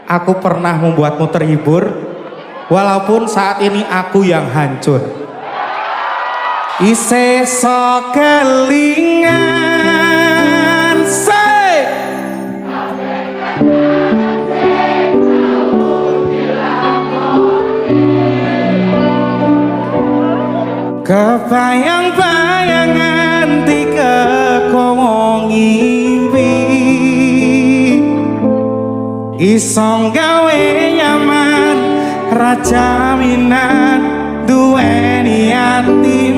aku pernah membuatmu terhibur, walaupun saat ini aku yang hancur. Ise so kelingan say kebayang-bayangan tiga komong ngimpi isong gawe nyaman raja minan duweni ati